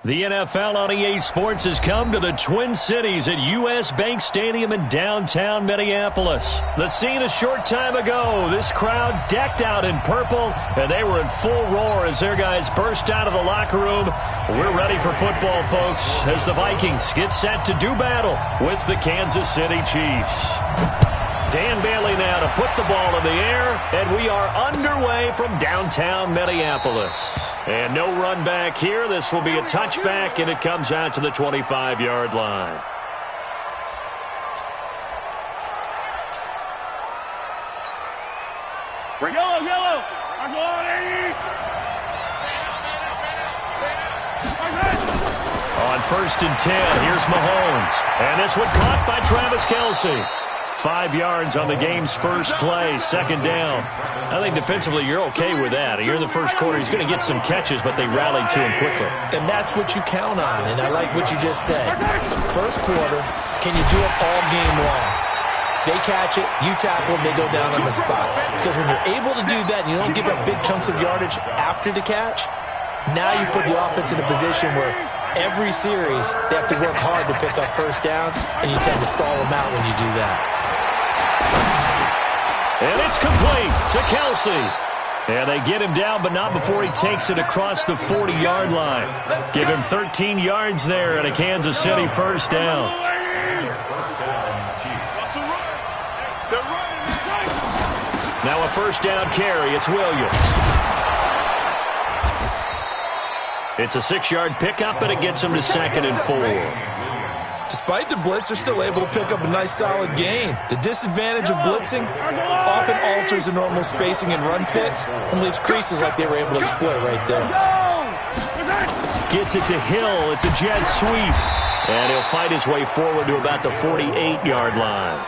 The NFL on EA Sports has come to the Twin Cities at U.S. Bank Stadium in downtown Minneapolis. The scene a short time ago, this crowd decked out in purple, and they were in full roar as their guys burst out of the locker room. We're ready for football, folks, as the Vikings get set to do battle with the Kansas City Chiefs. Dan Bailey now to put the ball in the air, and we are underway from downtown Minneapolis. And no run back here. This will be a touchback, and it comes out to the 25-yard line. Yellow. On 1st and 10, here's Mahomes. And this one caught by Travis Kelce. 5 yards on the game's first play, 2nd down. I think defensively you're okay with that. You're in the first quarter. He's going to get some catches, but they rallied to him quickly. And that's what you count on, and I like what you just said. First quarter, can you do it all game long? They catch it, you tackle them, they go down on the spot. Because when you're able to do that and you don't give up big chunks of yardage after the catch, now you put the offense in a position where every series they have to work hard to pick up first downs, and you tend to stall them out when you do that. And it's complete to Kelce. And they get him down, but not before he takes it across the 40-yard line. Give him 13 yards there and a Kansas City first down. Now a first down carry. It's Williams. It's a 6-yard pickup, and it gets him to 2nd and 4. Despite the blitz, they're still able to pick up a nice solid gain. The disadvantage of blitzing often alters the normal spacing and run fits and leaves creases like they were able to exploit right there. Gets it to Hill. It's a jet sweep. And he'll fight his way forward to about the 48-yard line.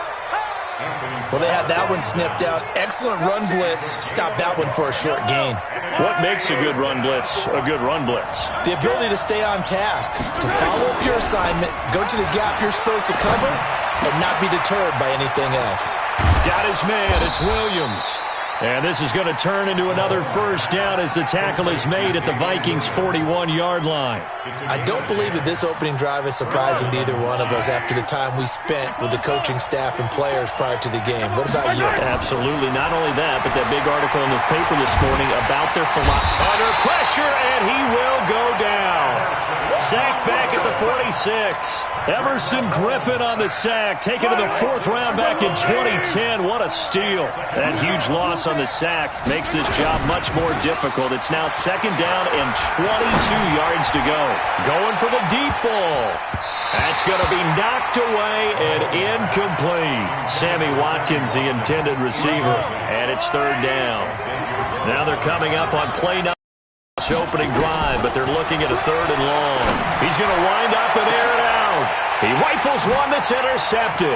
Well, they had that one sniffed out. Excellent run blitz. Stop that one for a short gain. What makes a good run blitz a good run blitz? The ability to stay on task, to follow up your assignment, go to the gap you're supposed to cover, and not be deterred by anything else. Got his man. It's Williams. And this is going to turn into another first down as the tackle is made at the Vikings' 41-yard line. I don't believe that this opening drive is surprising to either one of us after the time we spent with the coaching staff and players prior to the game. What about you? Absolutely. Not only that, but that big article in the paper this morning about their philosophy. Under pressure, and he will go down. Sacked back at the 46. Emerson Griffin on the sack, taken to the 4th round back in 2010. What a steal. That huge loss on the sack makes this job much more difficult. It's now 2nd down and 22 yards to go. Going for the deep ball. That's going to be knocked away and incomplete. Sammy Watkins, the intended receiver, and it's 3rd down. Now they're coming up on play number. Opening drive, but they're looking at a 3rd and long. He's going to wind up and air it out. He rifles one that's intercepted.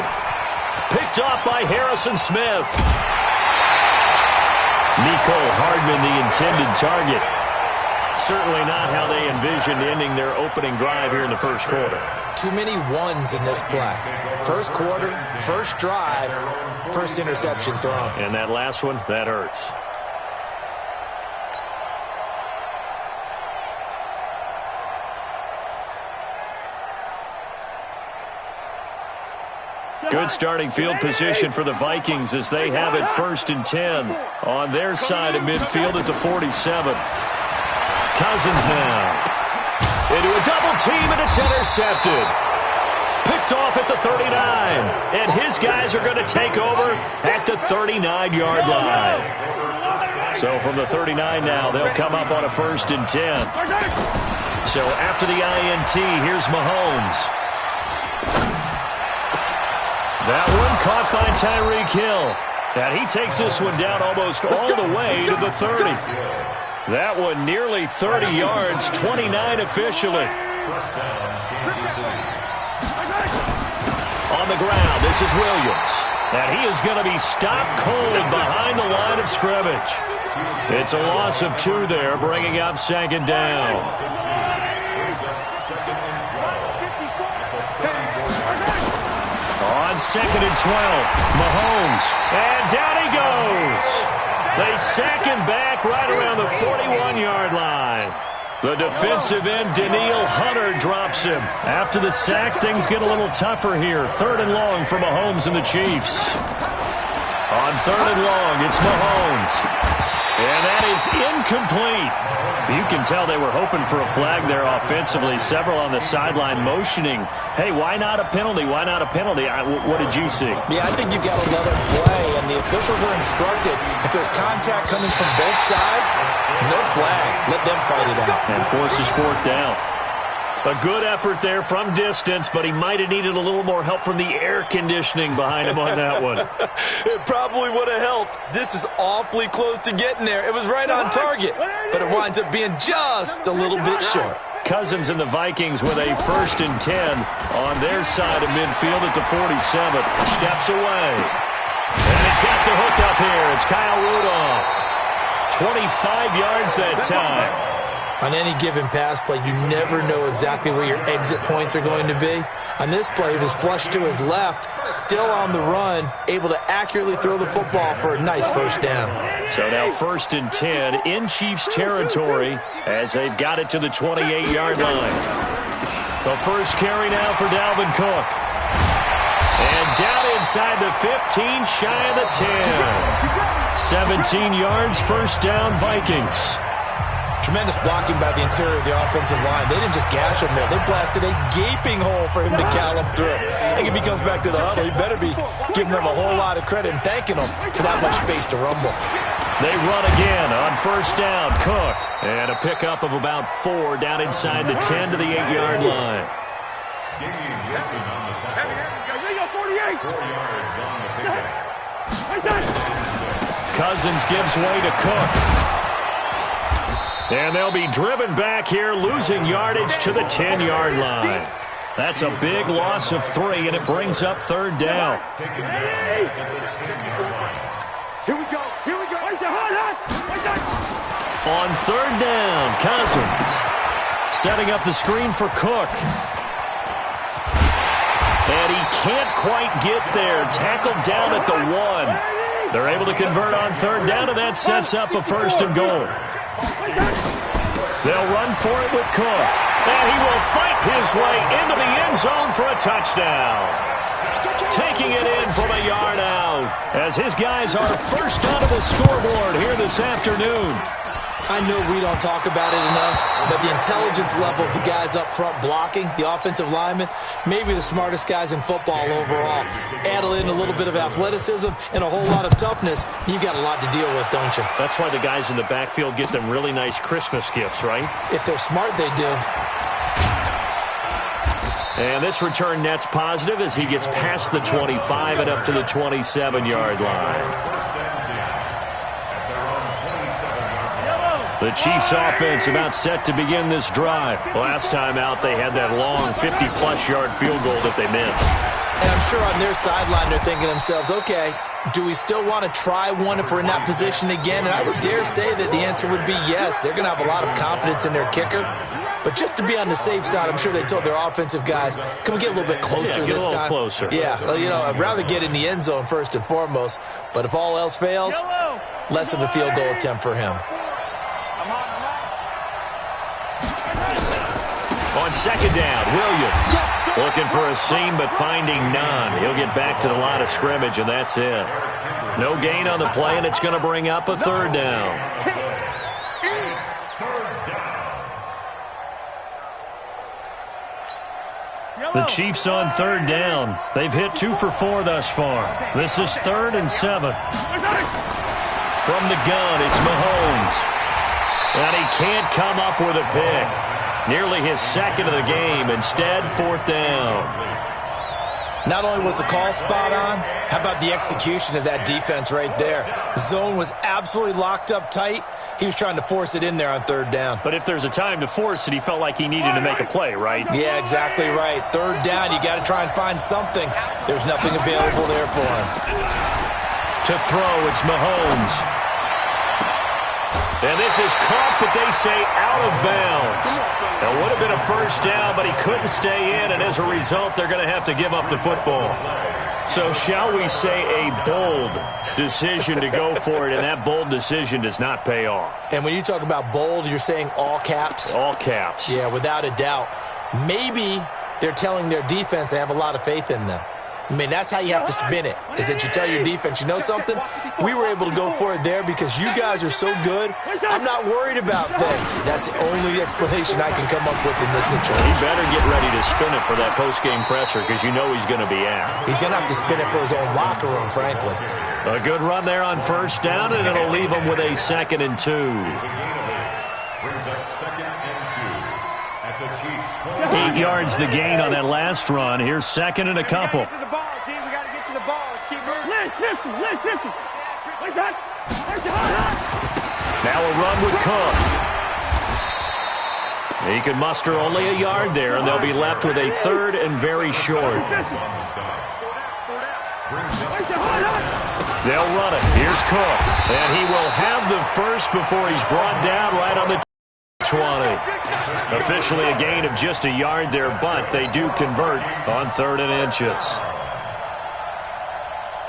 Picked off by Harrison Smith. Nico Hardman, the intended target. Certainly not how they envisioned ending their opening drive here in the first quarter. Too many ones in this play. First quarter, first drive, first interception thrown. And that last one, that hurts. Good starting field position for the Vikings as they have it 1st and 10 on their side of midfield at the 47. Cousins now into a double team, and it's intercepted. Picked off at the 39, and his guys are going to take over at the 39-yard line. So from the 39 now, they'll come up on a 1st and 10. So after the INT, here's Mahomes. That one caught by Tyreek Hill. And he takes this one down almost all the way to the 30. That one nearly 30 yards, 29 officially. On the ground, this is Williams. And he is going to be stopped cold behind the line of scrimmage. It's a loss of 2 there, bringing up 2nd down. On 2nd and 12, Mahomes, and down he goes. They sack him back right around the 41-yard line. The defensive end, Danielle Hunter, drops him. After the sack, things get a little tougher here. 3rd and long for Mahomes and the Chiefs. On 3rd and long, it's Mahomes. And that is incomplete. You can tell they were hoping for a flag there offensively. Several on the sideline motioning, hey, why not a penalty? Why not a penalty? What did you see? Yeah, I think you've got another play, and the officials are instructed, if there's contact coming from both sides, no flag. Let them fight it out. And forces 4th down. A good effort there from distance, but he might have needed a little more help from the air conditioning behind him on that one. It probably would have helped. This is awfully close to getting there. It was right on target, but it winds up being just a little bit short. Cousins and the Vikings with a 1st and 10 on their side of midfield at the 47. Steps away. And he's got the hook up here. It's Kyle Rudolph. 25 yards that time. On any given pass play, you never know exactly where your exit points are going to be. On this play, he was flushed to his left, still on the run, able to accurately throw the football for a nice 1st down. So now 1st and 10 in Chiefs territory as they've got it to the 28-yard line. The first carry now for Dalvin Cook. And down inside the 15, shy of the 10. 17 yards, 1st down, Vikings. Tremendous blocking by the interior of the offensive line. They didn't just gash him there. They blasted a gaping hole for him to gallop through. I think if he comes back to the huddle, he better be giving them a whole lot of credit and thanking them for that much space to rumble. They run again on 1st down. Cook. And a pickup of about 4 down inside the 10 to the 8-yard line. Cousins gives way to Cook. And they'll be driven back here, losing yardage to the 10-yard line. That's a big loss of 3, and it brings up 3rd down. Here we go. Here we go. On 3rd down, Cousins setting up the screen for Cook. And he can't quite get there. Tackled down at the 1. They're able to convert on 3rd down, and that sets up a 1st and goal. They'll run for it with Cook. And he will fight his way into the end zone for a touchdown. Taking it in from a yard out as his guys are first onto the scoreboard here this afternoon. I know we don't talk about it enough, but the intelligence level of the guys up front blocking, the offensive linemen, maybe the smartest guys in football overall. Add in a little bit of athleticism and a whole lot of toughness, you've got a lot to deal with, don't you? That's why the guys in the backfield get them really nice Christmas gifts, right? If they're smart, they do. And this return net's positive as he gets past the 25 and up to the 27-yard line. The Chiefs offense about set to begin this drive. Last time out, they had that long 50-plus yard field goal that they missed. And I'm sure on their sideline, they're thinking to themselves, okay, do we still want to try one if we're in that position again? And I would dare say that the answer would be yes. They're going to have a lot of confidence in their kicker. But just to be on the safe side, I'm sure they told their offensive guys, can we get a little bit closer this time? Closer. Yeah, well, you know, I'd rather get in the end zone first and foremost. But if all else fails, less of a field goal attempt for him. On 2nd down, Williams looking for a seam but finding none. He'll get back to the line of scrimmage, and that's it. No gain on the play, and it's going to bring up a 3rd down. The Chiefs on 3rd down. They've hit 2 for 4 thus far. This is 3rd and 7. From the gun, it's Mahomes. And he can't come up with a pick. Nearly his 2nd of the game. Instead, 4th down. Not only was the call spot on, how about the execution of that defense right there? The zone was absolutely locked up tight. He was trying to force it in there on 3rd down. But if there's a time to force it, he felt like he needed to make a play, right? Yeah, exactly right. 3rd down, you got to try and find something. There's nothing available there for him. To throw, it's Mahomes. And this is caught, but they say out of bounds. It would have been a first down, but he couldn't stay in, and as a result, they're going to have to give up the football. So shall we say a bold decision to go for it, and that bold decision does not pay off. And when you talk about bold, you're saying all caps? All caps. Yeah, without a doubt. Maybe they're telling their defense they have a lot of faith in them. I mean, that's how you have to spin it, is that you tell your defense, you know something? We were able to go for it there because you guys are so good. I'm not worried about things. That's the only explanation I can come up with in this situation. He better get ready to spin it for that post-game presser because you know he's going to be out. He's going to have to spin it for his own locker room, frankly. A good run there on first down, and it'll leave him with a 2nd and 2. Brings up 2nd and 2 at the Chiefs' 8 yards the gain on that last run. Here's 2nd and a couple. Now a run with Cook. He can muster only a yard there, and they'll be left with a 3rd and very short. They'll run it. Here's Cook. And he will have the first before he's brought down right on the 20. Officially a gain of just a yard there, but they do convert on 3rd and inches.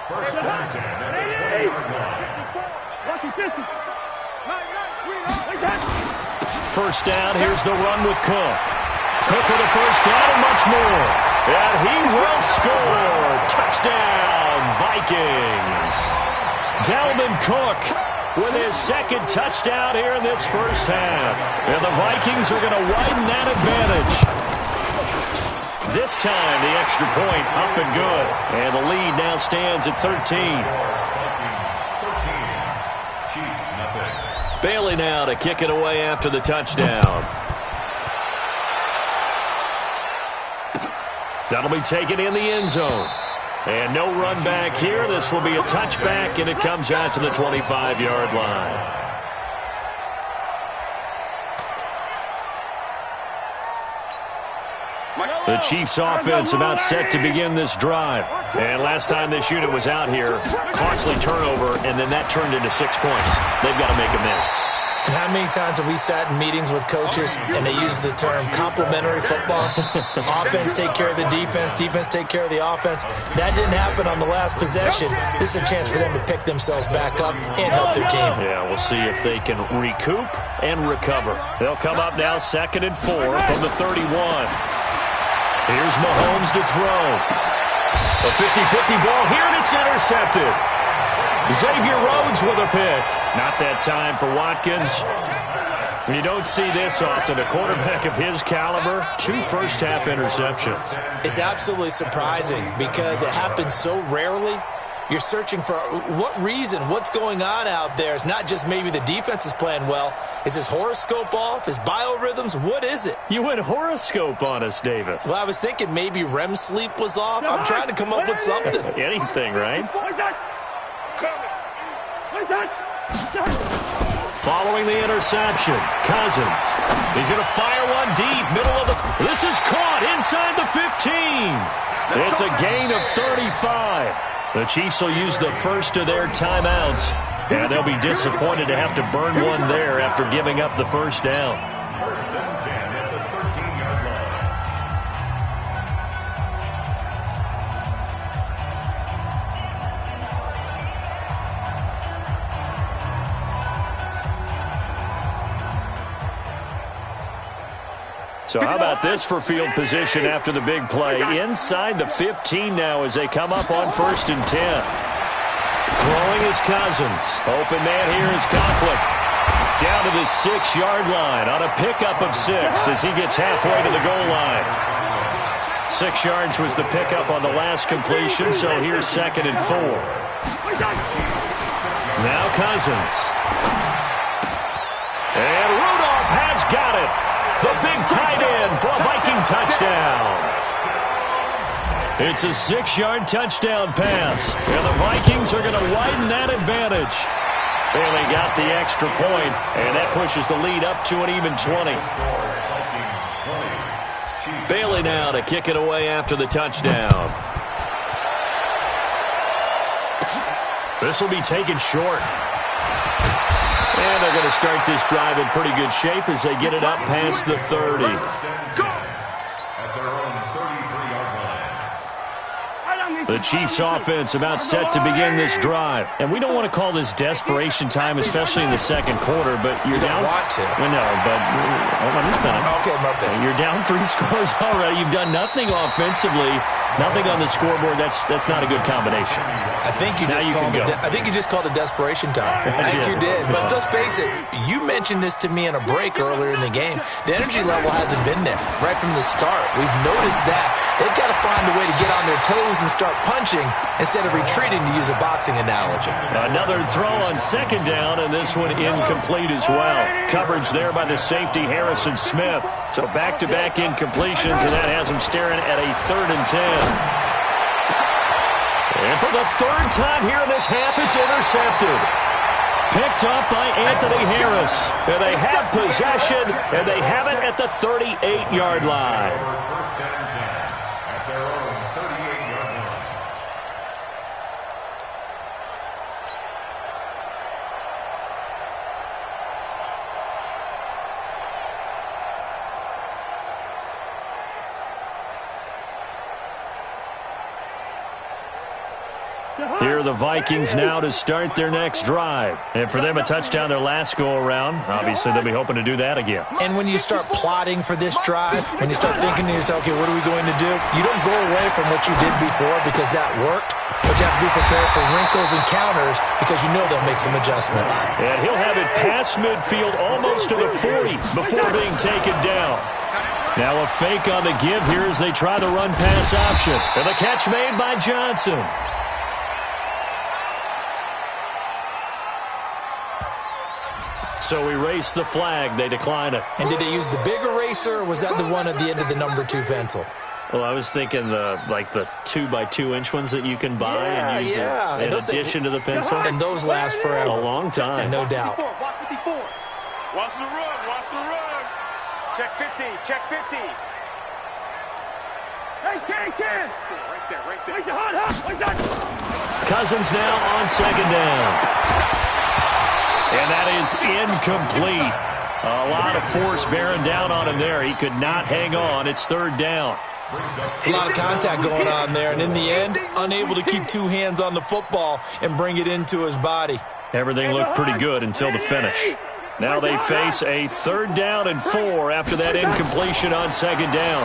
First and 10 at the 20-yard line. First down, here's the run with Cook. Cook with a first down and much more. And he will score. Touchdown, Vikings. Dalvin Cook with his 2nd touchdown here in this first half. And the Vikings are going to widen that advantage. This time, the extra point up and good. And the lead now stands at 13. Bailey now to kick it away after the touchdown. That'll be taken in the end zone. And no run back here. This will be a touchback, and it comes out to the 25-yard line. The Chiefs offense about set to begin this drive. And last time this unit was out here, costly turnover, and then that turned into 6 points. They've got to make amends. And how many times have we sat in meetings with coaches and they use the term complementary football? Offense take care of the defense, defense take care of the offense. That didn't happen on the last possession. This is a chance for them to pick themselves back up and help their team. Yeah, we'll see if they can recoup and recover. They'll come up now 2nd and 4 from the 31. Here's Mahomes to throw. A 50-50 ball here, and it's intercepted. Xavier Rhodes with a pick. Not that time for Watkins. You don't see this often. A quarterback of his caliber, 2 first-half interceptions. It's absolutely surprising because it happens so rarely. You're searching for what reason, what's going on out there. It's not just maybe the defense is playing well. Is his horoscope off? His biorhythms? What is it? You went horoscope on us, Davis. Well, I was thinking maybe REM sleep was off. I'm trying to come up with something. Anything, right? Following the interception, Cousins. He's going to fire one deep, middle of the... This is caught inside the 15. It's a gain of 35. The Chiefs will use the first of their timeouts, and they'll be disappointed to have to burn one there after giving up the first down. First and 10 at the 13-yard line. So how about this for field position after the big play? Inside the 15 now as they come up on 1st and 10. Throwing is Cousins. Open man here is Conklin. Down to the 6-yard line on a pickup of 6 as he gets halfway to the goal line. 6 yards was the pickup on the last completion, so here's 2nd and 4. Now Cousins. And Rudolph has got it. The big tight end for a Viking touchdown. It's a 6-yard touchdown pass. And the Vikings are going to widen that advantage. Bailey got the extra point, and that pushes the lead up to an even 20. Bailey now to kick it away after the touchdown. This will be taken short. And they're going to start this drive in pretty good shape as they get it up past the 30. The Chiefs offense about set to begin this drive. And we don't want to call this desperation time, especially in the second quarter, but you're down. You don't want to. Well, no, but let me finish. Okay, my bad. You're down 3 scores already. You've done nothing offensively, nothing on the scoreboard. That's not a good combination. I think you just called it desperation time. I think you did. But let's face it, you mentioned this to me in a break earlier in the game. The energy level hasn't been there right from the start. We've noticed that. They've got to find a way to get on their toes and start punching instead of retreating, to use a boxing analogy. Another throw on second down, and this one incomplete as well. Coverage there by the safety, Harrison Smith. So back-to-back incompletions, and that has him staring at a 3rd and 10. And for the 3rd time here in this half, it's intercepted. Picked up by Anthony Harris. And they have possession, and they have it at the 38-yard line. First down and 10 at their own 38-yard line. Here are the Vikings now to start their next drive. And for them, a touchdown their last go-around. Obviously, they'll be hoping to do that again. And when you start plotting for this drive, when you start thinking to yourself, okay, what are we going to do? You don't go away from what you did before because that worked, but you have to be prepared for wrinkles and counters because you know they'll make some adjustments. And he'll have it past midfield almost to the 40 before being taken down. Now a fake on the give here as they try the run-pass option. And the catch made by Johnson. So we race the flag. They decline it. And did they use the big eraser, or was that the one at the end of the number 2 pencil? Well, I was thinking the 2x2-inch ones that you can buy and use in addition to the pencil. And those last forever. A long time. No doubt. Watch 54. Watch the run. Watch the run. Check 50. Check 50. Hey, Ken. Right there. Where's your hot? Where's that? Cousins now on second down. And that is incomplete. A lot of force bearing down on him there. He could not hang on. It's 3rd down. It's a lot of contact going on there. And in the end, unable to keep 2 hands on the football and bring it into his body. Everything looked pretty good until the finish. Now they face a 3rd down and 4 after that incompletion on second down.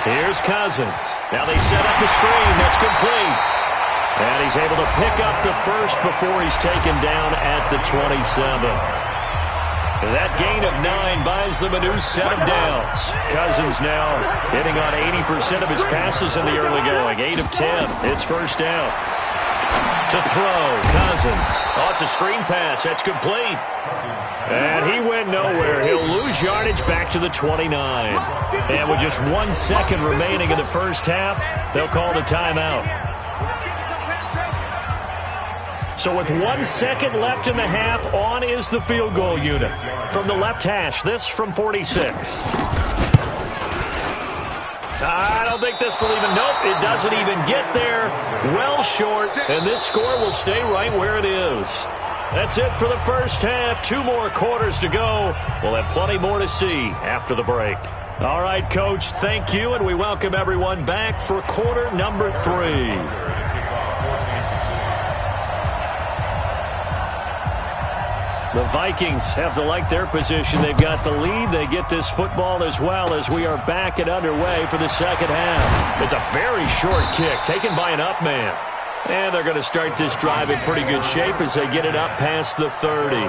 Here's Cousins. Now they set up the screen. That's complete. And he's able to pick up the first before he's taken down at the 27. That gain of 9 buys them a new set of downs. Cousins now hitting on 80% of his passes in the early going. 8 of 10. It's first down. To throw, Cousins. Oh, it's a screen pass. That's complete. And he went nowhere. He'll lose yardage back to the 29. And with just 1 second remaining in the first half, they'll call the timeout. So with 1 second left in the half, on is the field goal unit. From the left hash, this from 46. I don't think this will even, nope, it doesn't even get there. Well short, and this score will stay right where it is. That's it for the first half. 2 more quarters to go. We'll have plenty more to see after the break. All right, Coach, thank you, and we welcome everyone back for quarter number 3. The Vikings have to like their position. They've got the lead. They get this football as well as we are back and underway for the second half. It's a very short kick taken by an up man. And they're going to start this drive in pretty good shape as they get it up past the 30.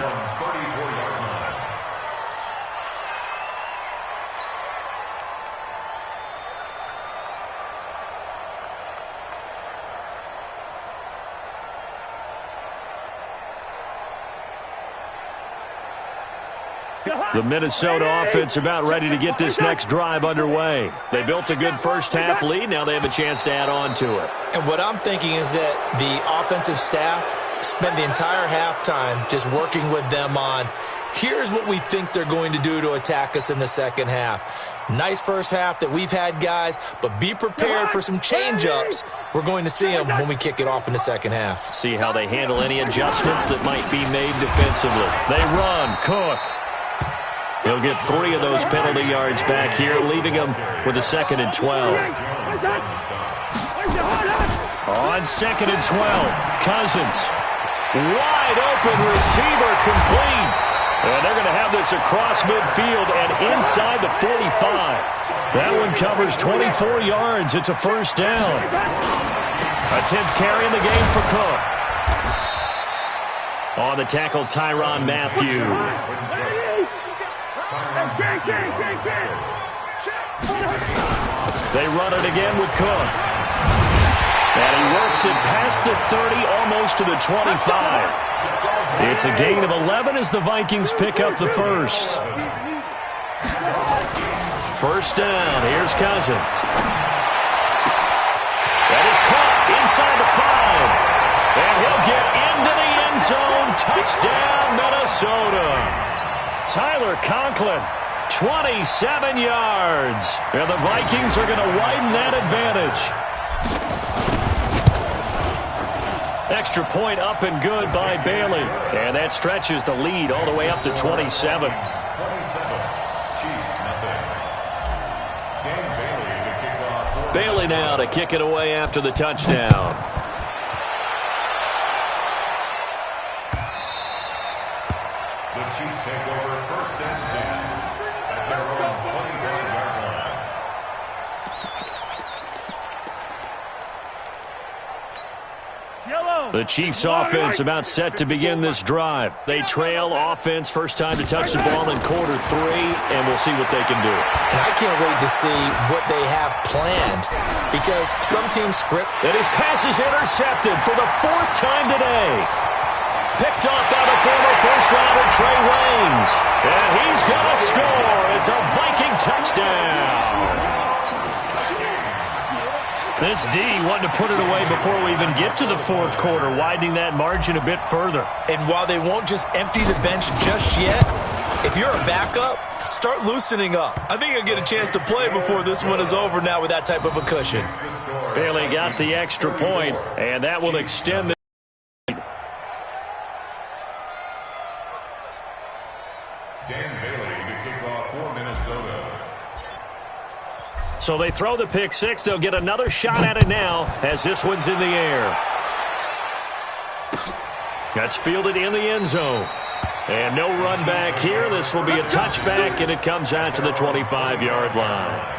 The Minnesota offense about ready to get this next drive underway. They built a good first half lead. Now they have a chance to add on to it. And what I'm thinking is that the offensive staff spent the entire halftime just working with them on, here's what we think they're going to do to attack us in the second half. Nice first half that we've had, guys, but be prepared for some change-ups. We're going to see them when we kick it off in the second half. See how they handle any adjustments that might be made defensively. They run. Cook. He'll get 3 of those penalty yards back here, leaving him with a 2nd and 12. On 2nd and 12, Cousins. Wide open receiver, complete. And they're going to have this across midfield and inside the 45. That one covers 24 yards. It's a first down. A 10th carry in the game for Cook. On the tackle, Tyrann Mathieu. They run it again with Cook. And he works it past the 30, almost to the 25. It's a gain of 11 as the Vikings pick up the first. First down. Here's Cousins. That is caught inside the 5. And he'll get into the end zone. Touchdown, Minnesota. Tyler Conklin, 27 yards. And the Vikings are going to widen that advantage. Extra point up and good by Bailey. And that stretches the lead all the way up to 27. 27. Chiefs, nothing. Dan Bailey to kick off. Bailey now to kick it away after the touchdown. The Chiefs take over 1st and 10 at their own 21-yard line. The Chiefs offense about set to begin this drive. They trail offense, first time to touch the ball in quarter 3, and we'll see what they can do. And I can't wait to see what they have planned, because some teams script. And his pass is intercepted for the 4th time today. Picked up by the former first-rounder Trey Waynes. And he's going to score. It's a Viking touchdown. This D wanted to put it away before we even get to the 4th quarter, widening that margin a bit further. And while they won't just empty the bench just yet, if you're a backup, start loosening up. I think you'll get a chance to play before this one is over now with that type of a cushion. Bailey got the extra point, and that will extend the Dan Bailey to kick off for Minnesota. So they throw the pick 6. They'll get another shot at it now as this one's in the air. That's fielded in the end zone. And no run back here. This will be a touchback, and it comes out to the 25-yard line.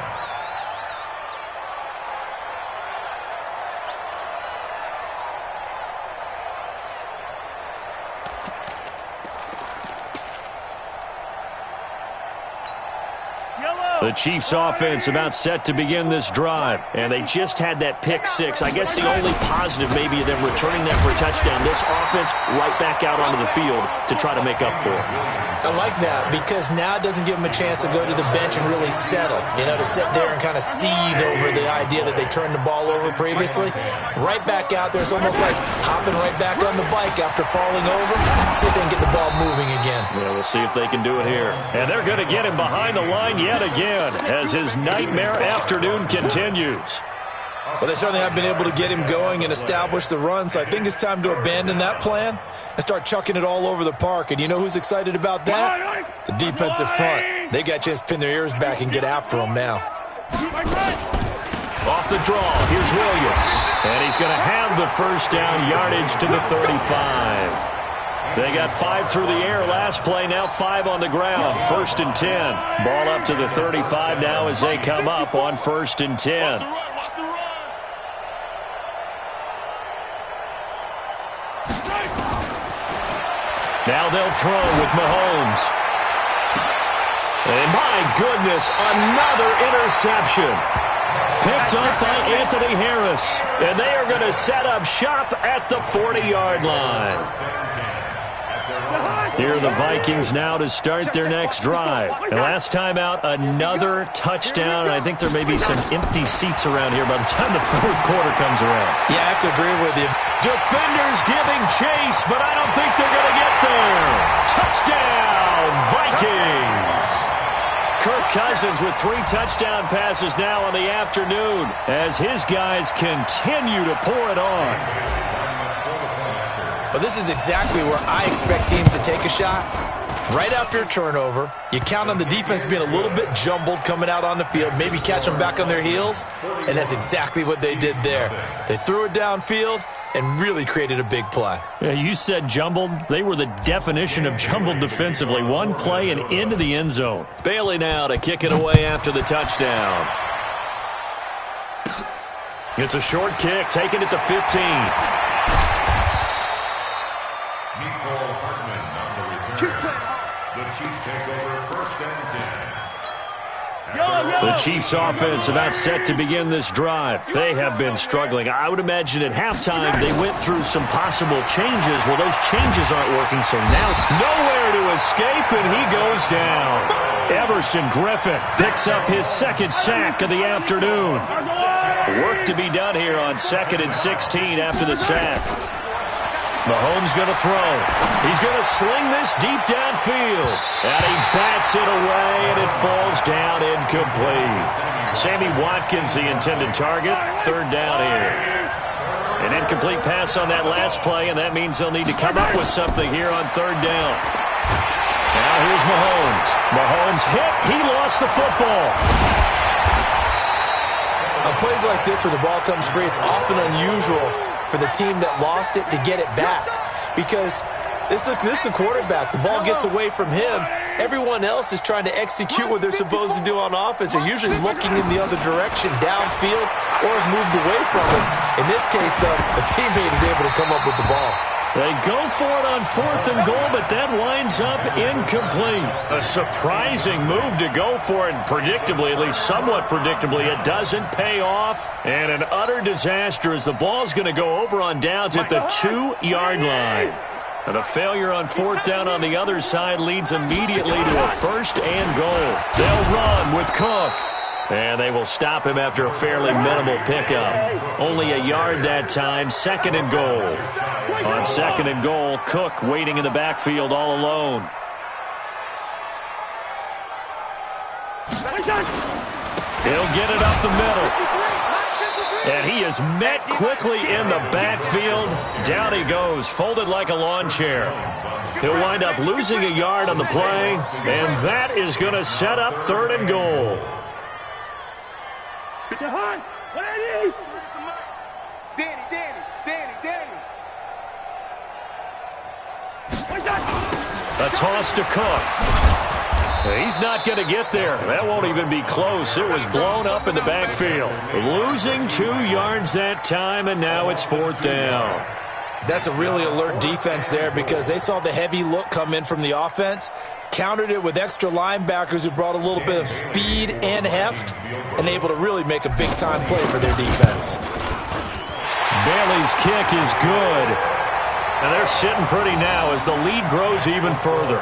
The Chiefs offense about set to begin this drive. And they just had that pick 6. I guess the only positive maybe of them returning that for a touchdown. This offense right back out onto the field to try to make up for it. I like that because now it doesn't give them a chance to go to the bench and really settle. You know, to sit there and kind of seethe over the idea that they turned the ball over previously. Right back out there. It's almost like hopping right back on the bike after falling over. See if they can get the ball moving again. Yeah, we'll see if they can do it here. And they're going to get him behind the line yet again as his nightmare afternoon continues. Well, they certainly have been able to get him going and establish the run, so I think it's time to abandon that plan and start chucking it all over the park. And you know who's excited about that? The defensive front. They got a chance to pin their ears back and get after him now. Off the draw, here's Williams. And he's going to have the first down, yardage to the 35. They got 5 through the air last play, now 5 on the ground. 1st and 10. Ball up to the 35 now as they come up on 1st and 10. Now they'll throw with Mahomes. And my goodness, another interception. Picked up by Anthony Harris. And they are going to set up shop at the 40-yard line. Here are the Vikings now to start their next drive. And last time out, another touchdown. I think there may be some empty seats around here by the time the 4th quarter comes around. Yeah, I have to agree with you. Defenders giving chase, but I don't think they're going to get there. Touchdown, Vikings. Kirk Cousins with 3 touchdown passes now on the afternoon as his guys continue to pour it on. Well, this is exactly where I expect teams to take a shot. Right after a turnover, you count on the defense being a little bit jumbled coming out on the field, maybe catch them back on their heels, and that's exactly what they did there. They threw it downfield and really created a big play. Yeah, you said jumbled. They were the definition of jumbled defensively. One play and into the end zone. Bailey now to kick it away after the touchdown. It's a short kick, taking it to 15. The Chiefs take over first and 10. The Chiefs offense about set to begin this drive. They have been struggling. I would imagine at halftime they went through some possible changes. Well, those changes aren't working, so now nowhere to escape, and he goes down. Everson Griffin picks up his 2nd sack of the afternoon. Work to be done here on 2nd and 16 after the sack. Mahomes going to throw. He's going to sling this deep downfield. And he bats it away, and it falls down incomplete. Sammy Watkins, the intended target. 3rd down here. An incomplete pass on that last play, and that means they'll need to come up with something here on 3rd down. Now here's Mahomes. Mahomes hit. He lost the football. On plays like this where the ball comes free, it's often unusual for the team that lost it to get it back, because this is the quarterback. The ball gets away from him. Everyone else is trying to execute what they're supposed to do on offense. They're usually looking in the other direction, downfield, or have moved away from it. In this case, though, a teammate is able to come up with the ball. They go for it on 4th and goal, but that winds up incomplete. A surprising move to go for it, and predictably, at least somewhat predictably, it doesn't pay off. And an utter disaster as the ball's going to go over on downs at the 2-yard line. And a failure on 4th down on the other side leads immediately to a 1st and goal. They'll run with Cook. And they will stop him after a fairly minimal pickup. Only a yard that time, 2nd and goal. On 2nd and goal, Cook waiting in the backfield all alone. He'll get it up the middle. And he is met quickly in the backfield. Down he goes, folded like a lawn chair. He'll wind up losing a yard on the play, and that is going to set up 3rd and goal. A toss to Cook. He's not going to get there. That won't even be close. It was blown up in the backfield. Losing 2 yards that time, and now it's 4th down. That's a really alert defense there, because they saw the heavy look come in from the offense, countered it with extra linebackers who brought a little bit of speed and heft, and able to really make a big-time play for their defense. Bailey's kick is good. And they're sitting pretty now as the lead grows even further.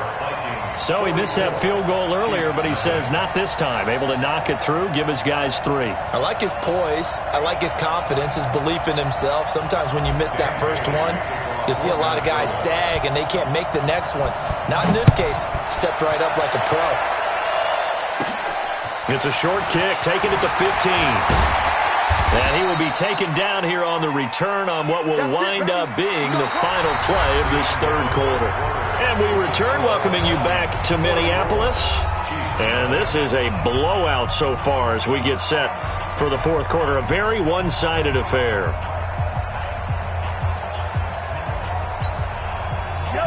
So he missed that field goal earlier, but he says not this time. Able to knock it through, give his guys 3. I like his poise. I like his confidence, his belief in himself. Sometimes when you miss that first one, you'll see a lot of guys sag and they can't make the next one. Not in this case. Stepped right up like a pro. It's a short kick, taking it to 15. And he will be taken down here on the return on what will wind up being the final play of this 3rd quarter. And we return, welcoming you back to Minneapolis. And this is a blowout so far as we get set for the 4th quarter. A very one-sided affair.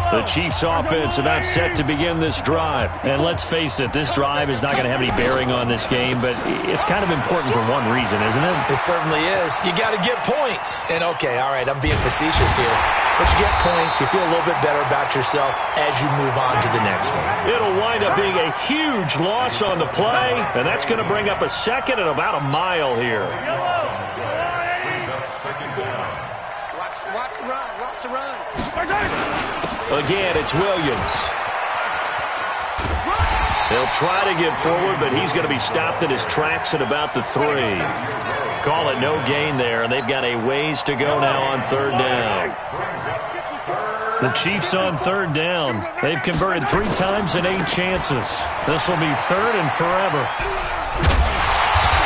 The Chiefs offense about set to begin this drive. And let's face it, this drive is not going to have any bearing on this game, but it's kind of important for one reason, isn't it? It certainly is. You got to get points. And okay, all right, I'm being facetious here. But you get points, you feel a little bit better about yourself as you move on to the next one. It'll wind up being a huge loss on the play, and that's going to bring up a 2nd and about a mile here. Watch the run. Again, it's Williams. He'll try to get forward, but he's going to be stopped in his tracks at about the 3. Call it no gain there, and they've got a ways to go now on 3rd down. The Chiefs on third down. They've converted 3 times in 8 chances. This will be third and forever.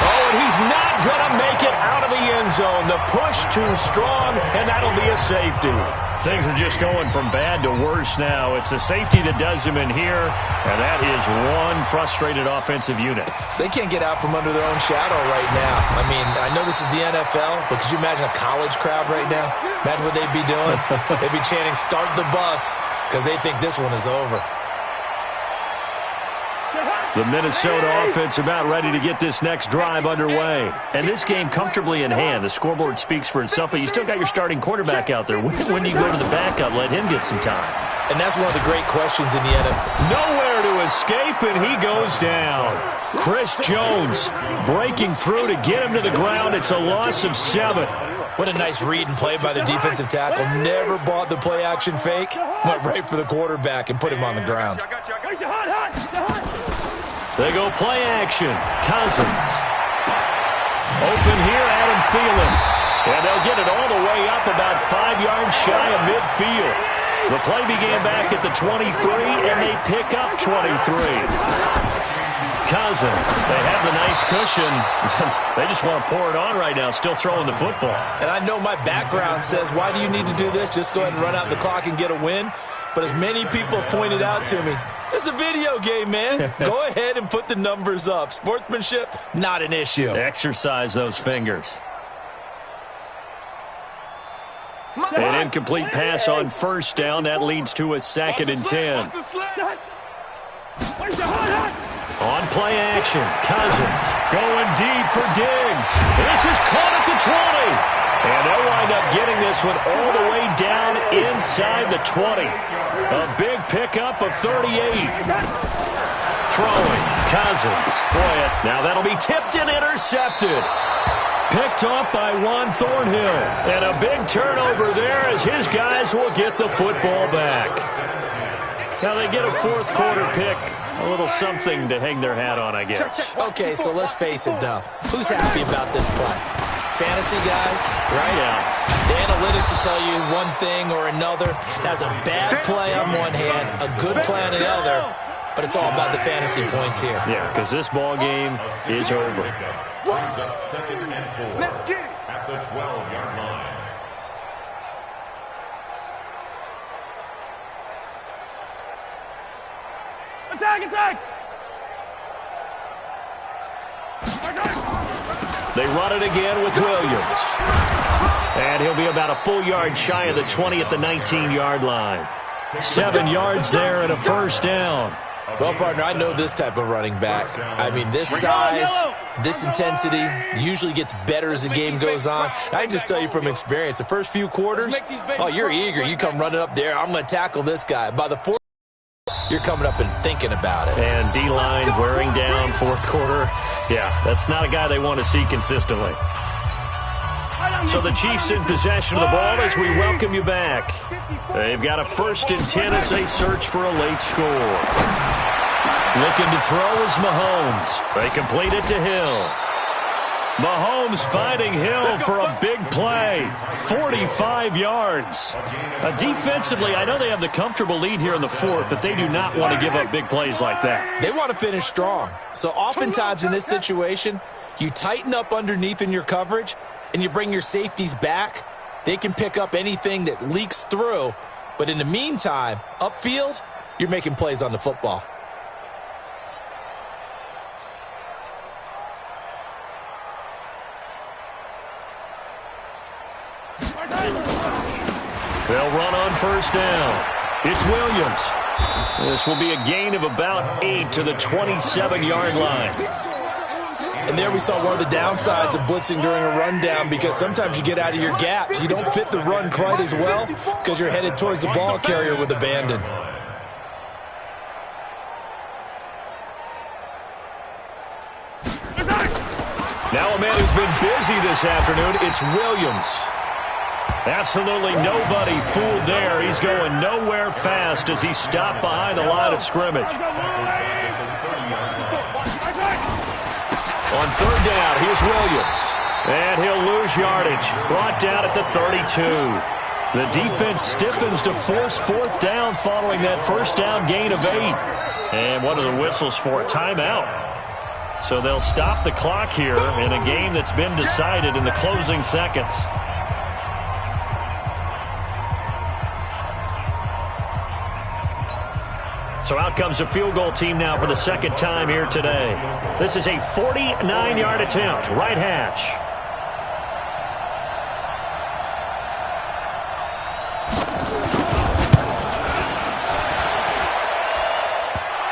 Oh, and he's not going to make it out of the end zone. The push too strong, and that'll be a safety. Things are just going from bad to worse now. It's a safety that does him in here, and that is one frustrated offensive unit. They can't get out from under their own shadow right now. I mean, I know this is the NFL, but could you imagine a college crowd right now? Imagine what they'd be doing. They'd be chanting, "Start the bus," because they think this one is over. The Minnesota offense about ready to get this next drive underway. And this game comfortably in hand. The scoreboard speaks for itself, but you still got your starting quarterback out there. When do you go to the backup? Let him get some time. And that's one of the great questions in the NFL. Nowhere to escape, and he goes down. Chris Jones breaking through to get him to the ground. It's a loss of 7. What a nice read and play by the defensive tackle. Never bought the play-action fake. Went right for the quarterback and put him on the ground. They go play action. Cousins. Open here, Adam Thielen. And they'll get it all the way up about 5 yards shy of midfield. The play began back at the 23, and they pick up 23. Cousins. They have the nice cushion. They just want to pour it on right now, still throwing the football. And I know my background says, why do you need to do this? Just go ahead and run out the clock and get a win. But as many people pointed out to me, this is a video game, man. Go ahead and put the numbers up. Sportsmanship, not an issue. Exercise those fingers. An incomplete pass on first down. That leads to a 2nd and 10. On play action, Cousins going deep for Diggs. This is caught at the 20. And they'll wind up getting this one all the way down inside the 20. A big pickup of 38. Throwing, Cousins. Boy, now that'll be tipped and intercepted. Picked off by Juan Thornhill. And a big turnover there as his guys will get the football back. Now they get a 4th quarter pick. A little something to hang their hat on, I guess. Okay, so let's face it, though. Who's happy about this play? Fantasy guys, right? Yeah. The analytics will tell you one thing or another. That's a bad play on one hand, a good play on the other, but it's all about the fantasy points here. Yeah, because this ball game is over. Brings up 2nd and 4. Let's get it. At the 12-yard line. Attack! They run it again with Williams. And he'll be about a full yard shy of the 20 at the 19-yard line. 7 yards there and a first down. Well, partner, I know this type of running back. I mean, this size, this intensity usually gets better as the game goes on. I can just tell you from experience, the first few quarters, oh, you're eager. You come running up there, I'm going to tackle this guy. By the 4th, you're coming up and thinking about it. And D-line wearing down 4th quarter. Yeah, that's not a guy they want to see consistently. So the Chiefs in possession of the ball as we welcome you back. They've got a 1st and 10 as they search for a late score. Looking to throw is Mahomes. They complete it to Hill. Mahomes finding Hill for a big play. 45 yards. Defensively, I know they have the comfortable lead here in the 4th, but they do not want to give up big plays like that. They want to finish strong. So oftentimes in this situation, you tighten up underneath in your coverage, and you bring your safeties back. They can pick up anything that leaks through. But in the meantime, upfield, you're making plays on the football. They'll run on first down. It's Williams. This will be a gain of about 8 to the 27-yard line. And there we saw one of the downsides of blitzing during a rundown, because sometimes you get out of your gaps. You don't fit the run quite as well because you're headed towards the ball carrier with abandon. Now a man who's been busy this afternoon, it's Williams. Absolutely nobody fooled there. He's going nowhere fast as he stopped behind the line of scrimmage. On third down, here's Williams. And he'll lose yardage. Brought down at the 32. The defense stiffens to force fourth down following that first down gain of 8. And one of the whistles for a timeout. So they'll stop the clock here in a game that's been decided in the closing seconds. So out comes a field goal team now for the second time here today. This is a 49-yard attempt, right hash.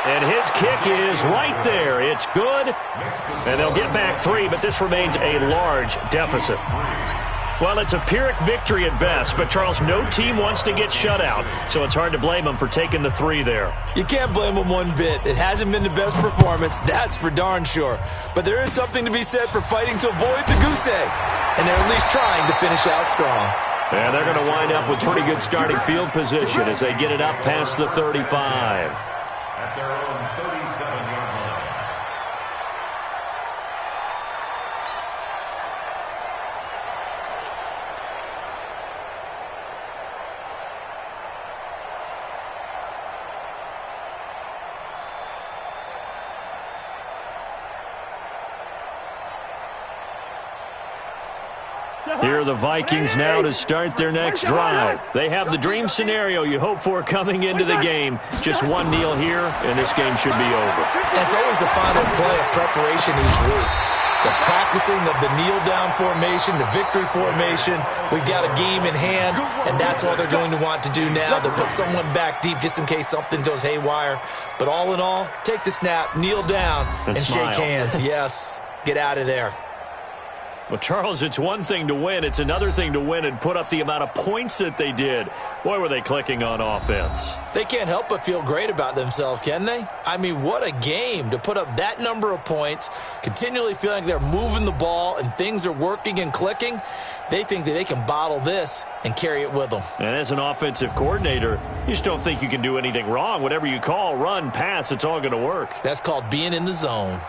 And his kick is right there. It's good. And they'll get back 3, but this remains a large deficit. Well, it's a Pyrrhic victory at best, but, Charles, no team wants to get shut out, so it's hard to blame them for taking the 3 there. You can't blame them one bit. It hasn't been the best performance, that's for darn sure. But there is something to be said for fighting to avoid the goose egg, and they're at least trying to finish out strong. And they're going to wind up with pretty good starting field position as they get it up past the 35. At their own 37-yard line. Here are the Vikings now to start their next drive. They have the dream scenario you hope for coming into the game. Just one kneel here, and this game should be over. That's always the final play of preparation each week. The practicing of the kneel-down formation, the victory formation. We've got a game in hand, and that's all they're going to want to do now. They'll put someone back deep just in case something goes haywire. But all in all, take the snap, kneel down, and shake hands. Yes, get out of there. Well, Charles, it's one thing to win. It's another thing to win and put up the amount of points that they did. Boy, were they clicking on offense. They can't help but feel great about themselves, can they? I mean, what a game to put up that number of points, continually feeling they're moving the ball and things are working and clicking. They think that they can bottle this and carry it with them. And as an offensive coordinator, you just don't think you can do anything wrong. Whatever you call, run, pass, it's all going to work. That's called being in the zone.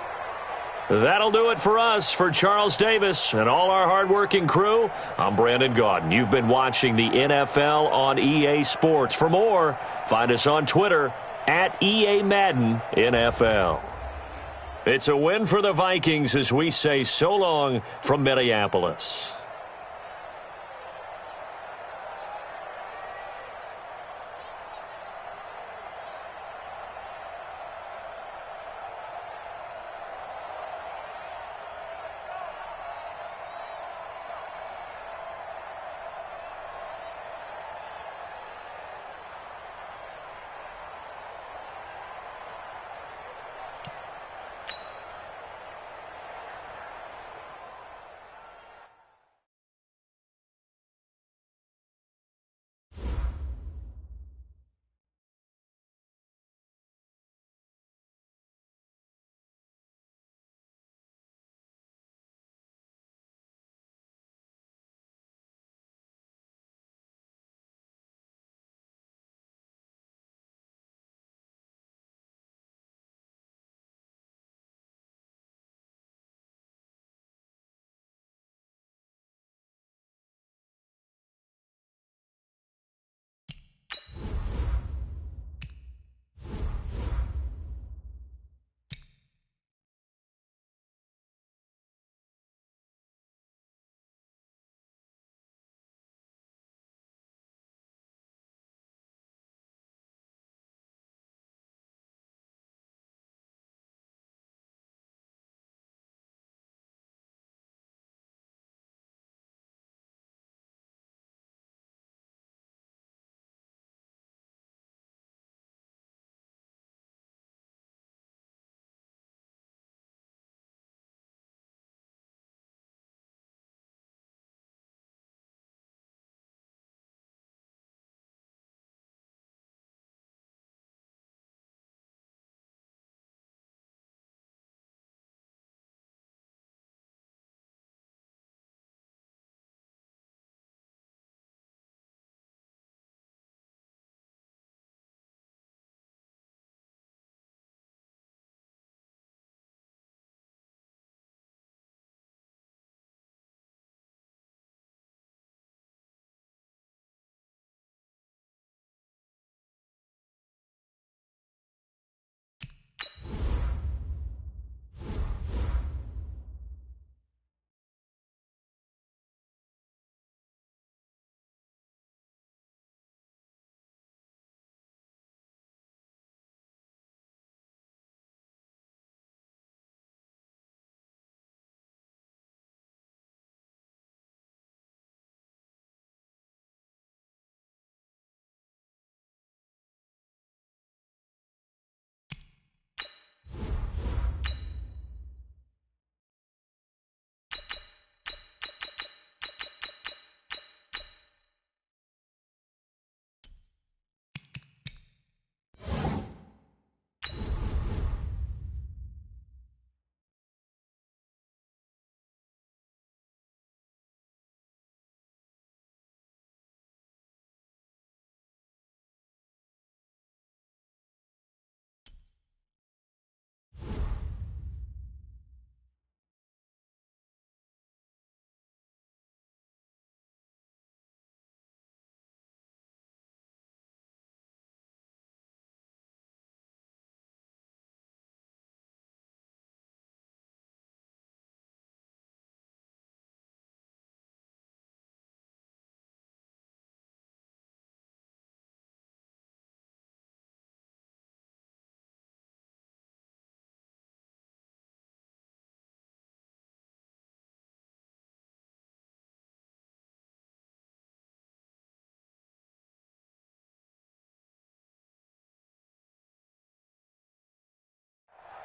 That'll do it for us. For Charles Davis and all our hardworking crew, I'm Brandon Gaudin. You've been watching the NFL on EA Sports. For more, find us on Twitter at EA Madden NFL. It's a win for the Vikings as we say so long from Minneapolis.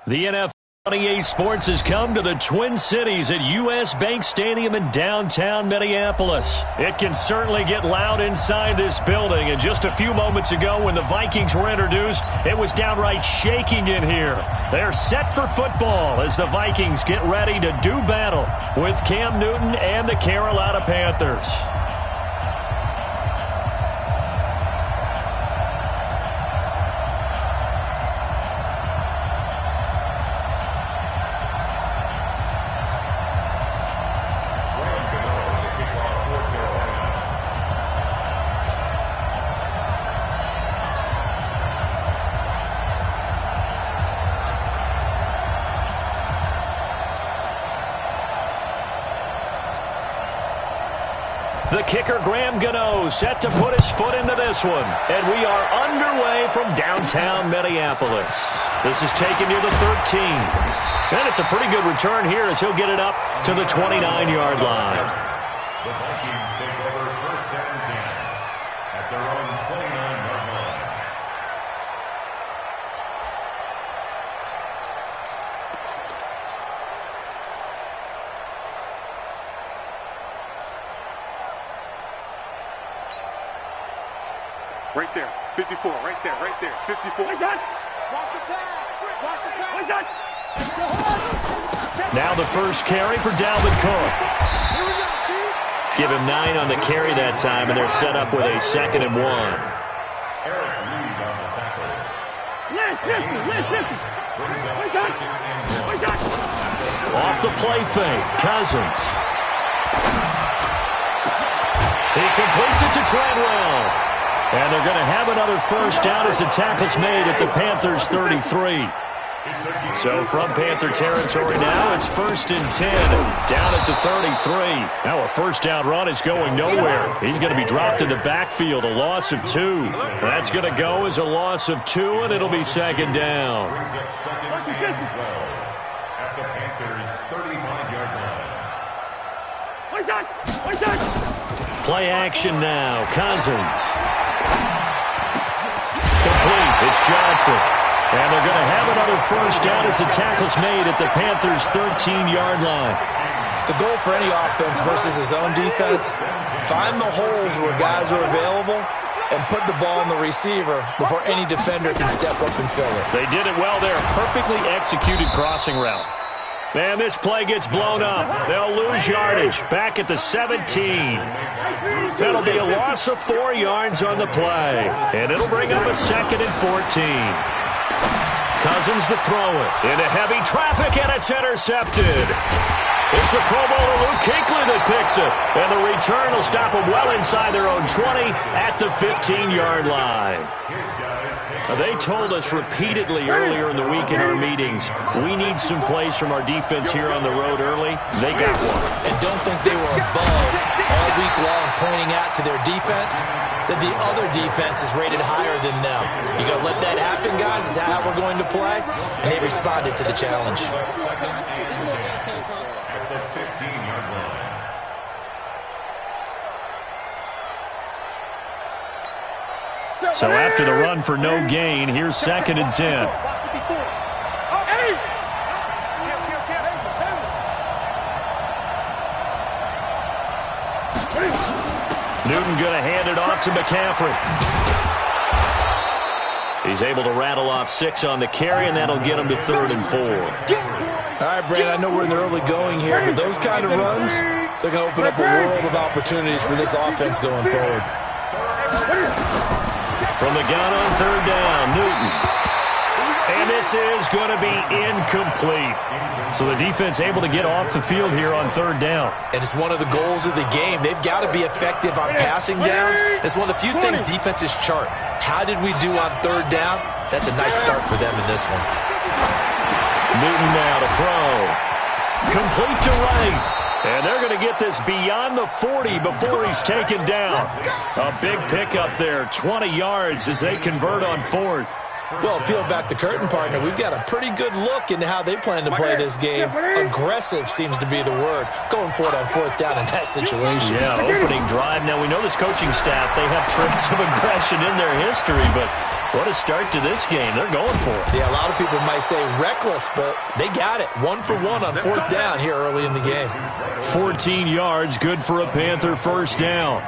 The NFL 28 Sports has come to the Twin Cities at U.S. Bank Stadium in downtown Minneapolis. It can certainly get loud inside this building, and just a few moments ago when the Vikings were introduced, it was downright shaking in here. They're set for football as the Vikings get ready to do battle with Cam Newton and the Carolina Panthers. The kicker, Graham Gano, set to put his foot into this one. And we are underway from downtown Minneapolis. This is taken near the 13. And it's a pretty good return here as he'll get it up to the 29-yard line. The Vikings take over first down 10 at their own 29-yard line. Right there, 54, right there, 54. Watch the pass, watch the pass. Now the first carry for Dalvin Cook. Give him 9 on the carry that time, and they're set up with a 2nd and 1. Eric Reed on the tackle. Brings up 2nd and 1. Off the play fake, Cousins. He completes it to Treadwell. And they're going to have another first down as the tackle's made at the Panthers' 33. So from Panther territory now, it's 1st and 10 down at the 33. Now a first down run is going nowhere. He's going to be dropped in the backfield, a loss of 2. That's going to go as a loss of 2, and it'll be 2nd down. Brings up 2nd and 12 at the Panthers' 35-yard line. Play action now. Cousins. Complete. It's Johnson. And they're going to have another first down as the tackle's made at the Panthers' 13-yard line. The goal for any offense versus his own defense, find the holes where guys are available and put the ball in the receiver before any defender can step up and fill it. They did it well there. Perfectly executed crossing route. And this play gets blown up. They'll lose yardage back at the 17. That'll be a loss of 4 yards on the play. And it'll bring up a 2nd and 14. Cousins to throw it into heavy traffic, and it's intercepted. It's the Pro Bowler Luke Kuechly that picks it. And the return will stop them well inside their own 20 at the 15-yard line. They told us repeatedly earlier in the week in our meetings, we need some plays from our defense here on the road early. They got one. And don't think they were above all week long pointing out to their defense that the other defense is rated higher than them. You got to let that happen, guys. Is that how we're going to play? And they responded to the challenge. At the 15-yard line. So after the run for no gain, here's 2nd and 10. Newton going to hand it off to McCaffrey. He's able to rattle off 6 on the carry, and that'll get him to 3rd and 4. All right, Brandon, I know we're in the early going here, but those kind of runs, they're going to open up a world of opportunities for this offense going forward. From the gun on 3rd down, Newton. And this is going to be incomplete. So the defense able to get off the field here on 3rd down. And it's one of the goals of the game. They've got to be effective on passing downs. It's one of the few things defenses chart. How did we do on 3rd down? That's a nice start for them in this one. Newton now to throw. Complete to right. And they're going to get this beyond the 40 before he's taken down. A big pickup there, 20 yards as they convert on 4th. Well, peel back the curtain, partner. We've got a pretty good look into how they plan to play this game. Aggressive seems to be the word. Going for it on fourth down in that situation. Yeah, opening drive. Now, we know this coaching staff, they have traits of aggression in their history, but what a start to this game. They're going for it. Yeah, a lot of people might say reckless, but they got it. 1 for 1 on fourth down here early in the game. 14 yards, good for a Panther first down.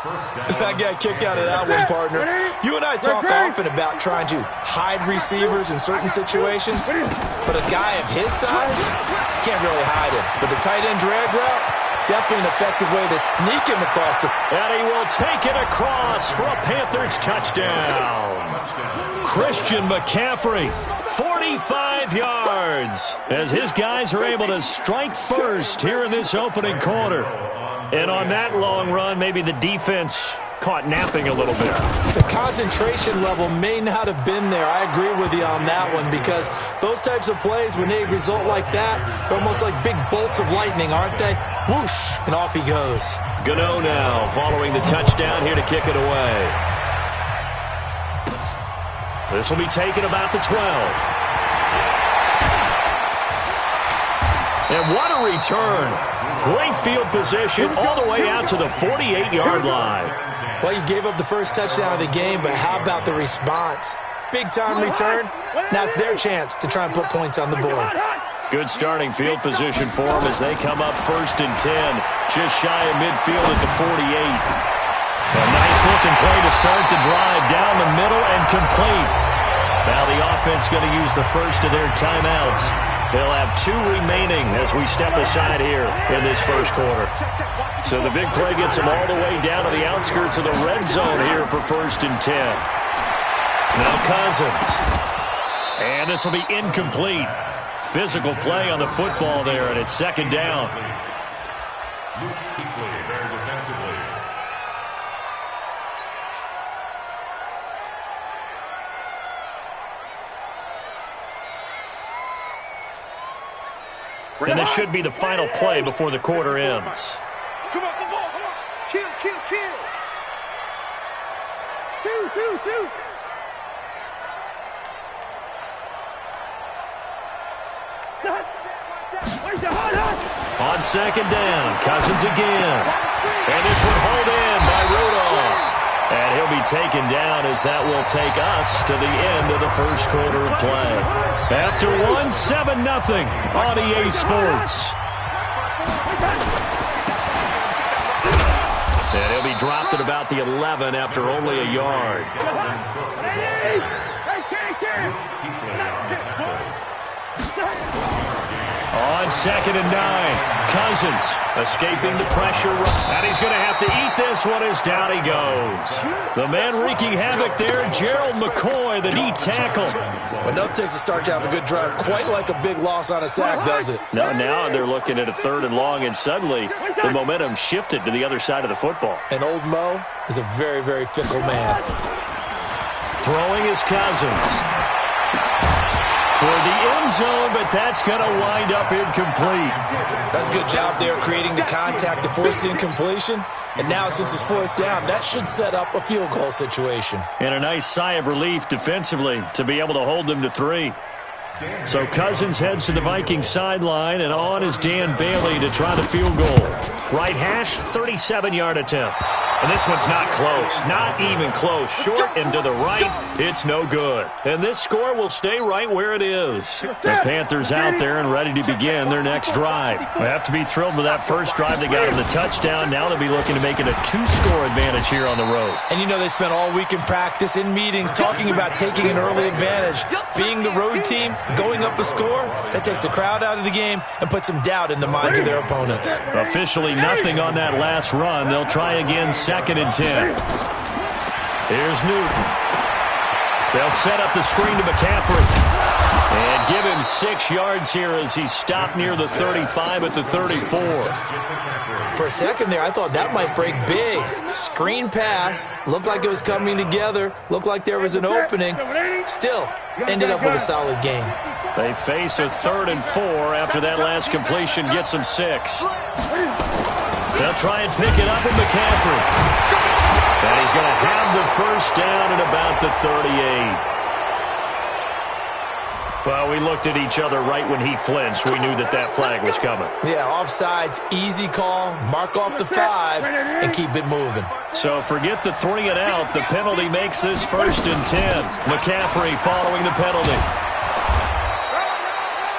I got a kick out of that one, partner. You and I talk often about trying to hide receivers in certain situations, but a guy of his size can't really hide him. But the tight end drag route, definitely an effective way to sneak him across the... And he will take it across for a Panthers touchdown. Christian McCaffrey, 45 yards, as his guys are able to strike first here in this opening quarter. And on that long run, maybe the defense caught napping a little bit. The concentration level may not have been there. I agree with you on that one, because those types of plays, when they result like that, they're almost like big bolts of lightning, aren't they? Whoosh, and off he goes. Gano now following the touchdown here to kick it away. This will be taken about the 12. And what a return. Great field position all the way out to the 48-yard line. Well, you gave up the first touchdown of the game, but how about the response? Big-time return. Now it's their chance to try and put points on the board. Good starting field position for them as they come up 1st and 10, just shy of midfield at the 48. A nice-looking play to start the drive down the middle and complete. Now the offense going to use the first of their timeouts. They'll have 2 remaining as we step aside here in this first quarter. So the big play gets them all the way down to the outskirts of the red zone here for 1st and 10. Now Cousins. And this will be incomplete. Physical play on the football there, and it's 2nd down. And this should be the final play before the quarter ends. Come on, come on. Kill, kill, kill. Two. On 2nd down, Cousins again. And this one hauled in by Rudolph. And he'll be taken down as that will take us to the end of the first quarter of play. After 1, 7-0 on EA Sports. And he'll be dropped at about the 11 after only a yard. On 2nd and 9, Cousins escaping the pressure. And he's going to have to eat this one as down he goes. The man wreaking havoc there, Gerald McCoy, the knee tackle. Enough takes to start to have a good drive, quite like a big loss on a sack, does it? Now they're looking at a 3rd and long, and suddenly the momentum shifted to the other side of the football. And old Mo is a very, very fickle man. Throwing is Cousins. For the end zone, but that's going to wind up incomplete. That's a good job there creating the contact to force the incompletion. And now, since it's 4th down, that should set up a field goal situation. And a nice sigh of relief defensively to be able to hold them to 3. So Cousins heads to the Vikings sideline, and on is Dan Bailey to try the field goal. Right hash, 37-yard attempt. And this one's not close. Not even close. Short and to the right. It's no good. And this score will stay right where it is. The Panthers out there and ready to begin their next drive. They have to be thrilled with that first drive. They got them the touchdown. Now they'll be looking to make it a 2-score advantage here on the road. And you know they spent all week in practice, in meetings, talking about taking an early advantage. Being the road team, going up a score, that takes the crowd out of the game and puts some doubt in the minds of their opponents. Officially nothing on that last run. They'll try again 2nd and 10. Here's Newton. They'll set up the screen to McCaffrey. And give him 6 yards here as he's stopped near the 35 at the 34. For a second there, I thought that might break big. Screen pass. Looked like it was coming together. Looked like there was an opening. Still, ended up with a solid game. They face a 3rd and 4 after that last completion gets them 6. They'll try and pick it up with McCaffrey. And he's going to have the first down at about the 38. Well, we looked at each other right when he flinched. We knew that that flag was coming. Yeah, offsides, easy call, mark off the 5, and keep it moving. So forget the 3 and out. The penalty makes this 1st and 10. McCaffrey following the penalty.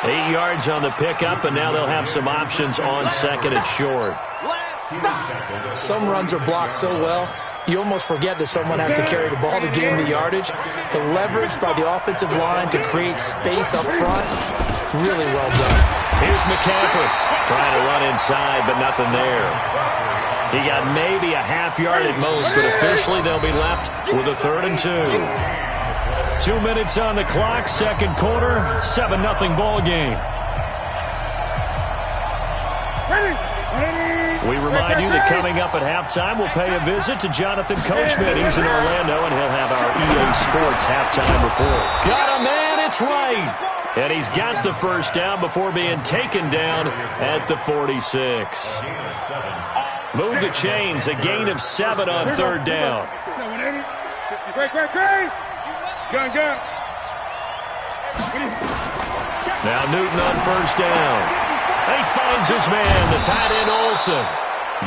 8 yards on the pickup, and now they'll have some options on 2nd and short. Some runs are blocked so well, you almost forget that someone has to carry the ball to gain the yardage. The leverage by the offensive line to create space up front, really well done. Here's McCaffrey trying to run inside, but nothing there. He got maybe a half yard at most, but officially they'll be left with a 3rd and 2. 2 minutes on the clock, 2nd quarter, 7-0 ball game. We remind you that coming up at halftime, we'll pay a visit to Jonathan Coachman. He's in Orlando, and he'll have our EA Sports halftime report. Got a man, it's right. And he's got the 1st down before being taken down at the 46. Move the chains, a gain of 7 on 3rd down. Now Newton on 1st down. He finds his man, the tight end Olsen.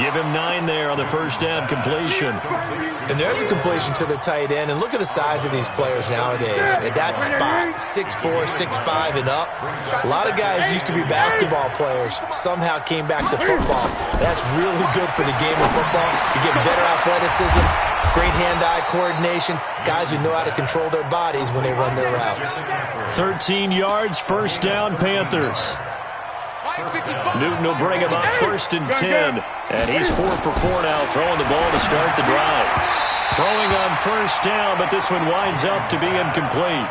Give him 9 there on the 1st down completion. And there's a completion to the tight end. And look at the size of these players nowadays. At that spot, 6'4", 6'5", and up. A lot of guys used to be basketball players. Somehow came back to football. That's really good for the game of football. You get better athleticism, great hand-eye coordination, guys who know how to control their bodies when they run their routes. 13 yards, 1st down, Panthers. Newton will bring him up 1st and 10. And he's 4 for 4 now, throwing the ball to start the drive. Throwing on 1st down, but this one winds up to be incomplete.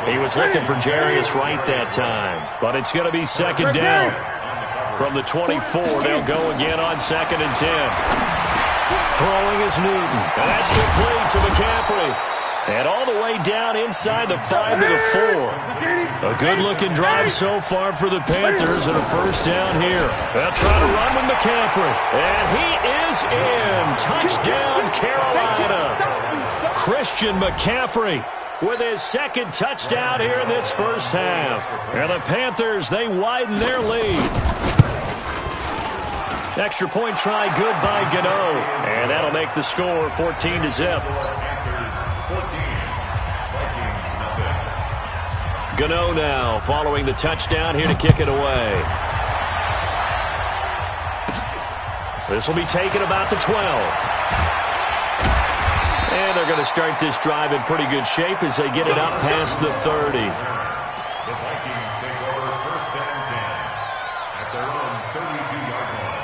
He was looking for Jarius Wright that time, but it's going to be 2nd down. From the 24, they'll go again on 2nd and 10. Throwing is Newton, and that's complete to McCaffrey. And all the way down inside the 5 to the 4. A good-looking drive so far for the Panthers, and a 1st down here. They'll try to run with McCaffrey. And he is in. Touchdown, Carolina. Christian McCaffrey with his 2nd touchdown here in this 1st half. And the Panthers, they widen their lead. Extra point try good by Gano. And that'll make the score 14-0. Gano now following the touchdown here to kick it away. This will be taken about the 12. And they're going to start this drive in pretty good shape as they get it up past the 30. The Vikings take over 1st and 10 at their own 32-yard line.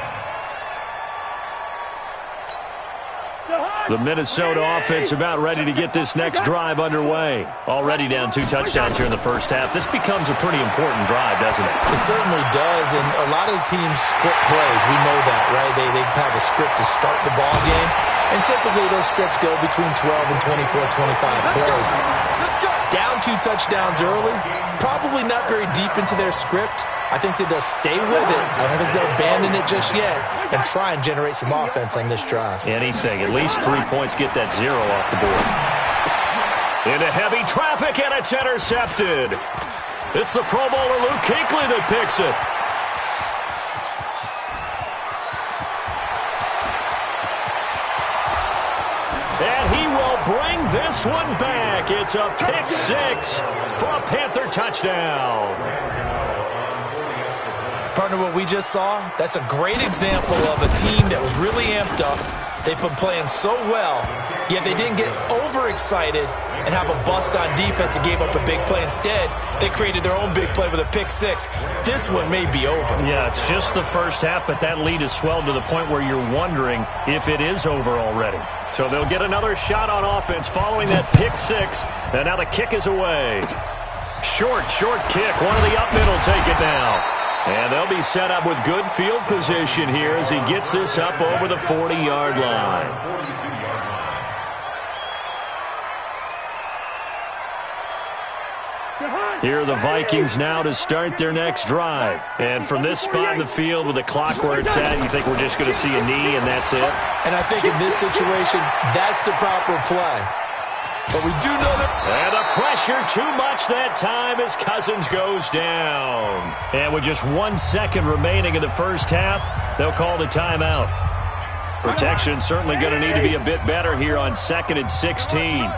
The Minnesota offense about ready to get this next drive underway. Already down 2 touchdowns here in the 1st half. This becomes a pretty important drive, doesn't it? It certainly does, and a lot of the teams script plays. We know that, right? They have a script to start the ball game, and typically those scripts go between 12 and 24, 25 plays. Down 2 touchdowns early, probably not very deep into their script. I think that they'll stay with it. I don't think they'll abandon it just yet and try and generate some offense on this drive. Anything. At least 3 points, get that 0 off the board. Into heavy traffic, and it's intercepted. It's the Pro Bowler Luke Kuechly that picks it. And he will bring this one back. It's a pick 6 for a Panther touchdown. Partner, what we just saw, that's a great example of a team that was really amped up. They've been playing so well, yet they didn't get overexcited and have a bust on defense and gave up a big play. Instead, they created their own big play with a pick 6. This one may be over. Yeah, it's just the 1st half, but that lead has swelled to the point where you're wondering if it is over already. So they'll get another shot on offense following that pick 6, and now the kick is away. Short kick. One of the up middle take it now. And they'll be set up with good field position here as he gets this up over the 40-yard line. Here are the Vikings now to start their next drive. And from this spot in the field with the clock where it's at, you think we're just going to see a knee and that's it? And I think in this situation, that's the proper play. But we do know that. And the pressure too much that time as Cousins goes down. And with just 1 second remaining in the first half, they'll call the timeout. Protection certainly going to need to be a bit better here on 2nd and 16.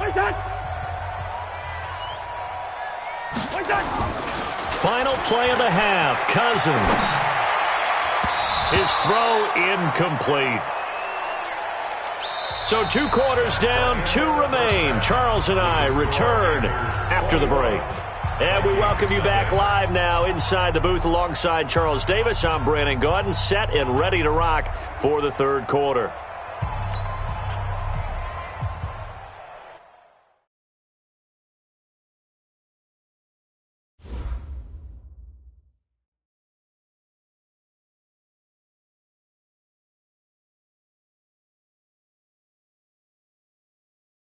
Final play of the half. Cousins. His throw incomplete. So 2 quarters down, 2 remain. Charles and I return after the break. And we welcome you back live now inside the booth alongside Charles Davis. I'm Brandon Gaudin, set and ready to rock for the third quarter.